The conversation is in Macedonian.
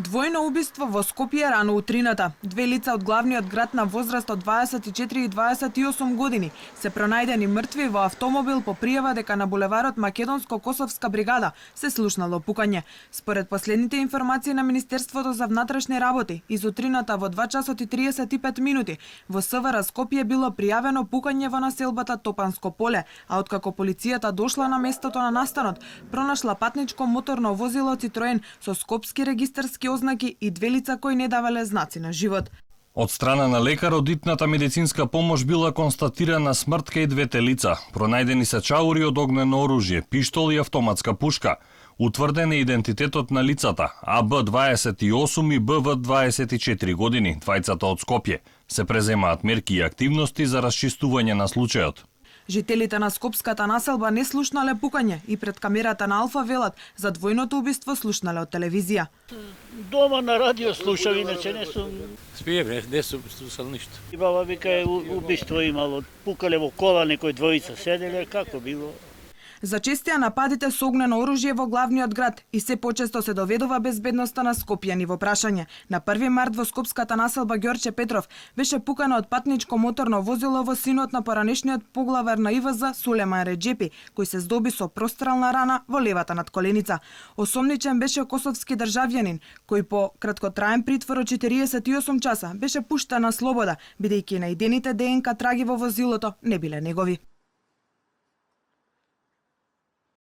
Двојно убиство во Скопје рано утрината. Две лица од главниот град на возраст од 24 и 28 години се пронајдени мртви во автомобил по пријава дека на булеварот Македонско-Косовска бригада се слушнало пукање. Според последните информации на Министерството за внатрешни работи, из утрината во 2 часот и 35 минути во СВР Скопје било пријавено пукање во населбата Топанско поле, а откако полицијата дошла на местото на настанот, пронашла патничко моторно возило Citroen со скопски регистарски ознаки и две лица кои не давале знаци на живот. Од страна на лекар од итната медицинска помош била констатирана смрт кај двете лица. Пронајдени се чаури од огнено оружје, пиштол и автоматска пушка. Утврден е идентитетот на лицата, АБ 28 и БВ 24 години, двајцата од Скопје. Се преземаат мерки и активности за расчистување на случајот. Жителите на скопската населба не слушнале пукање и пред камерата на Алфа велат за двојното убиство слушнале од телевизија. Дома на радио слушав, иначе не сум. Спие бре, не сум слушал ништо. И баба вика убиство имало, пукале во кола, некој двојца седеле, како било? Зачестија нападите со огнено оружје во главниот град и се почесто се доведува безбедноста на скопјани во прашање. На 1 март во скопската населба Ѓорче Петров беше пукано од патничко моторно возило во синот на поранешниот поглавар на ИВЗ Сулеман Реджепи, кој се здоби со прострелна рана во левата надколеница. Осомничен беше косовски државјанин, кој по краткотраен притвор од 48 часа беше пуштен на слобода, бидејќи најдените ДНК траги во возилото не биле негови.